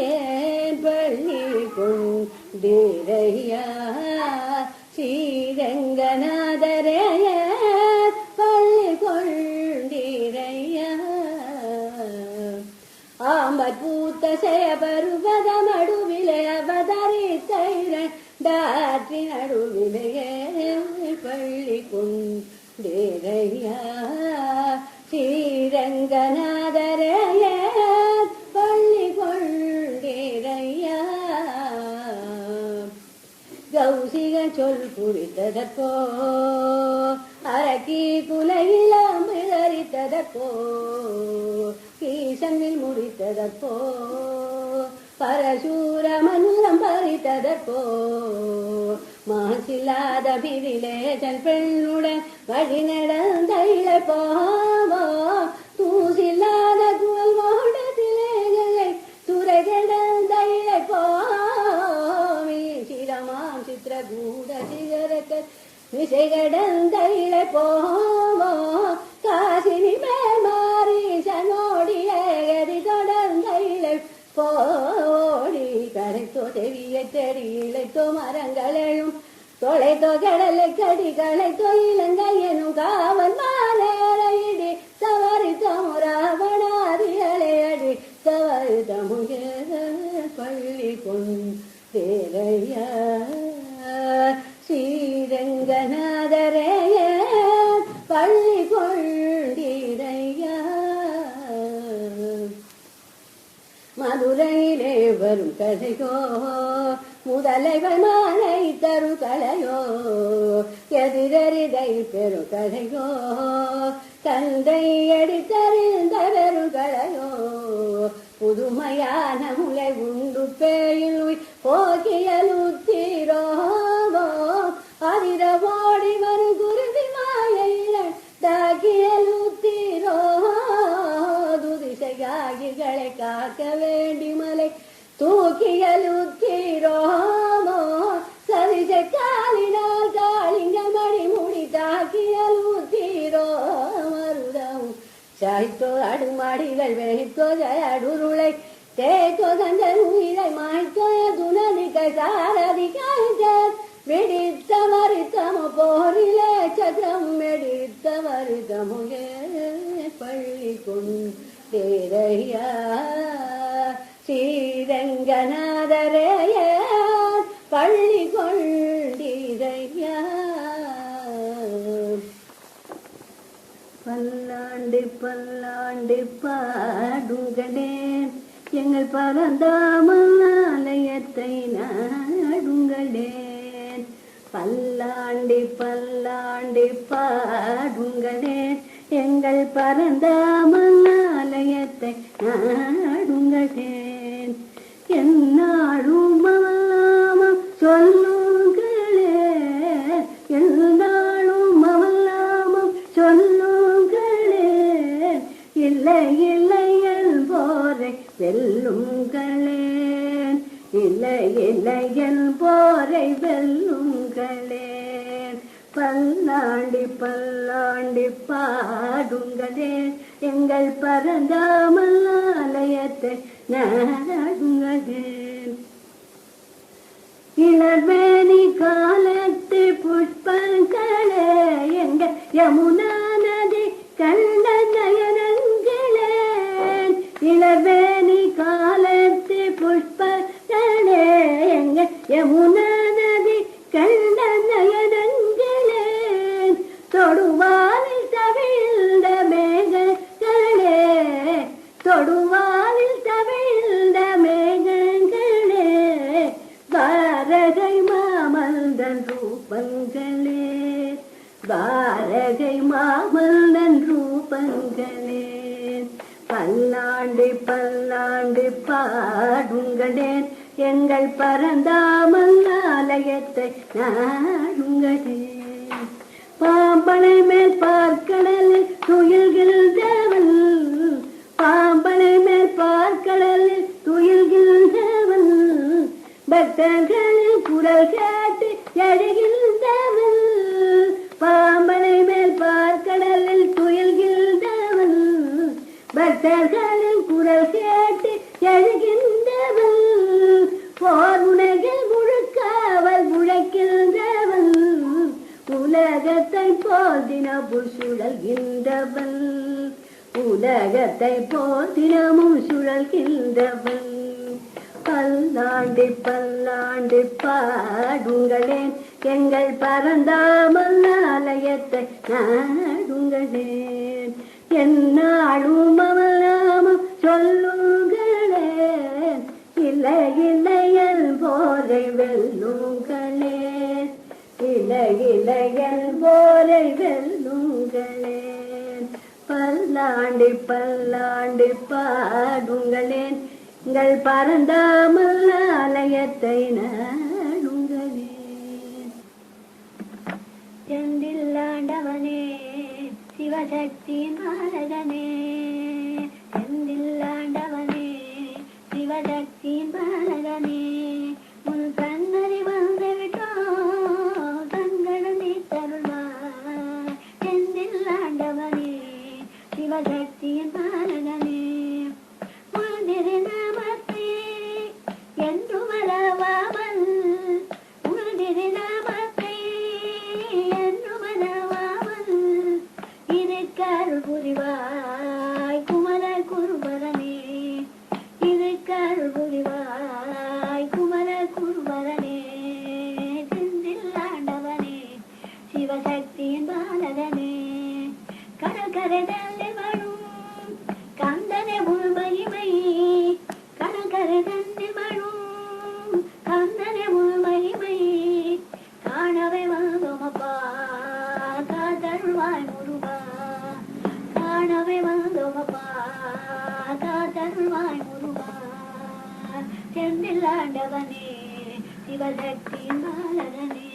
ஏன் பள்ளி கொண்டிரையா ஸ்ரீரங்கநாதரே பள்ளி கொண்டிரையா ஆம்பற் பூத்த செயபருவத மடுவிலே அவதரித்தாற்றி நடுவிலேயே பள்ளி கொண்டிரையா ஸ்ரீரங்கநாதரே பள்ளி கொண்டிரையா கௌசிக சொல் புரித்ததற்கோ அரக்கி குலையிலாம் விளரித்ததற்கோ ஈசனில் முடித்ததற்கோ பரசூர மனுரம் பறித்ததற்கோ மாசில்லாத பிரிலேசன் பெண்ணுடன் வழி நடந்த இழைப்போவோ தூசில்லாத குவல் ஓட சிலைகளை துறை கிடந்த இழைப்போவி சிரமாம் சித்திரகூட சிகரக்க விசை கடந்த இழைப்போவோ காசினி மேமாரி சனோடிய எரி தொடர்ந்த இழை போடி கரைத்தோ தெவியை தெரி இழைத்தோ மரங்களெழும் தொலைத்தோ கடலை கடி களைத்தோ இலங்கையனும் காவல் மாலேடி தவறித்தோ ராவணாதிகளை அடி தவறிதமுக பள்ளி கொண்டேரையா ஸ்ரீரங்கநாதரே பள்ளி கொண்டிரையா மதுரையிலே வரும் கதையோ முதலைவர் மாலை தரு கலையோ எதிரறிதை பெரு கதையோ தந்தை அடித்தறிந்த பெரு கலையோ புதுமையான முளை உண்டு பேயில் போக்கியலுத்தீரோவோ அதிரவோடி வரும் குருதி மாயையில தாக்கியலுத்தீரோ துதிசையாகிகளை காக்க வேண்டி மலை தூக்கியலுத்தீரோமோ சரிசை காலினால் காளிங்க மணி முடி தாக்கியலுத்தீரோ மருதம் சாய்த்தோ அடுமாடிகள் வெறித்தோ ஜடுருளை தேய்த்தோ தந்தன் உயிரை மாய்த்தோ துணதிகை சாரதி காய்த்தர் வெடித்த மரித்தமோ போரிலே சக்கரம் வெடித்த மரித்தமோ பள்ளி கொண்டேரையா ஸ்ரீரங்கநாதரே பள்ளி கொண்டிரையா பல்லாண்டு பல்லாண்டு பாடுங்களே எங்கள் பரந்தாமல் ஆலயத்தை நாடுங்களே பல்லாண்டு பல்லாண்டு பாடுங்களே எங்கள் பரந்தாமல் ஆலயத்தை நாடுங்களே என்னாலும் அவல்லாமல் சொல்லுங்களே என்னாலும் அவல்லாமல் சொல்லுங்களே இல்லை இல்லை போரை வெல்லுங்களே இல்லை இல்லை போரை வெல்லுங்களே பல்லாண்டு பல்லாண்டு பாடுங்களே எங்கள் பரந்தாமல் ஆலயத்தை நாடுங்களே இளர்வேணி காலத்து புஷ்பங்களே எங்கள் யமுனா நதி கண்ட நயனங்களே இளர்வேணி காலத்து புஷ்பங்களே எங்கள் யமுனா நதி கண்ட நயனங்களே தொடுவானில் தவிழ்ந்த மேகங்களே தொடுவானில் தவிழ்ந்த மேகங்களே பாரகை மாமல்தன் ரூபங்களே பாரகை மாமல்தன் ரூபங்களே பல்லாண்டு பல்லாண்டு பாடுங்களே எங்கள் பரந்தாமல் ஆலயத்தை நாடுங்களே பாம்பனை மேல் பார்க்கடலில் துயில்கின்றவன் பாம்பனை மேல் பார்க்கடலில் துயில்கின்றவன் பக்தர்களின் குரல் கேட்டு எழுகின்றவன் பாம்பனை மேல் பார்க்கடலில் துயில்கின்றவன் பக்தர்களின் குரல் கேட்டு எழுகின்றவன் போல் தினமும் சுழல்கின்றவன், உலகத்தை போல் தினமும் சுழல்கின்றவன். பல்லாண்டு பல்லாண்டு பாடுங்களேன், எங்கள் பரந்தாமல் ஆலயத்தை நாடுங்களேன். என்னாலும் அவள் நாமம் சொல்லுங்களேன், இல்லை இல்லையல் போரை வெல்லுங்களேன், இல்லை இல்லையல் போரை வெல்லுங்களேன். பல்லாண்டு பல்லாண்டு பாடுங்களேன், எங்கள் பரந்தாமல் ஆலயத்தை நாடுங்களேன். செந்தில்லாண்டவனே சிவசக்தி பாலகனே, செந்தில்லாண்டவனே சிவசக்தி பாலகனே, உன் கண்ணறி வந்து விட்டோம் தங்களை தருள்வார். செந்தில்லாண்டவனே சிவசக்தியின் பாலகனே, உனதிரு நாமத்தை என்று மறவாமல், உனதிரு நாமத்தை என்று மறவாமல் இருக்கார் புரிவாய் குமர குருபரனே, இருக்கார் புரிவாய் குமர குருபரனே. செந்தில்லாண்டவனே சிவசக்தியின் பாலகனே, கடற்கரை மழும் கந்தனை உள்மகிமை, கடற்கரை மழும் கந்தனை உள்மகிமை காணவே வந்தோமப்பா காத்தருள்வாய் முருகா, காணவே வந்தோமப்பா காத்தருள்வாய் முருகா. செந்தில்லாண்டவனே சிவசக்தியின் பாலகனே.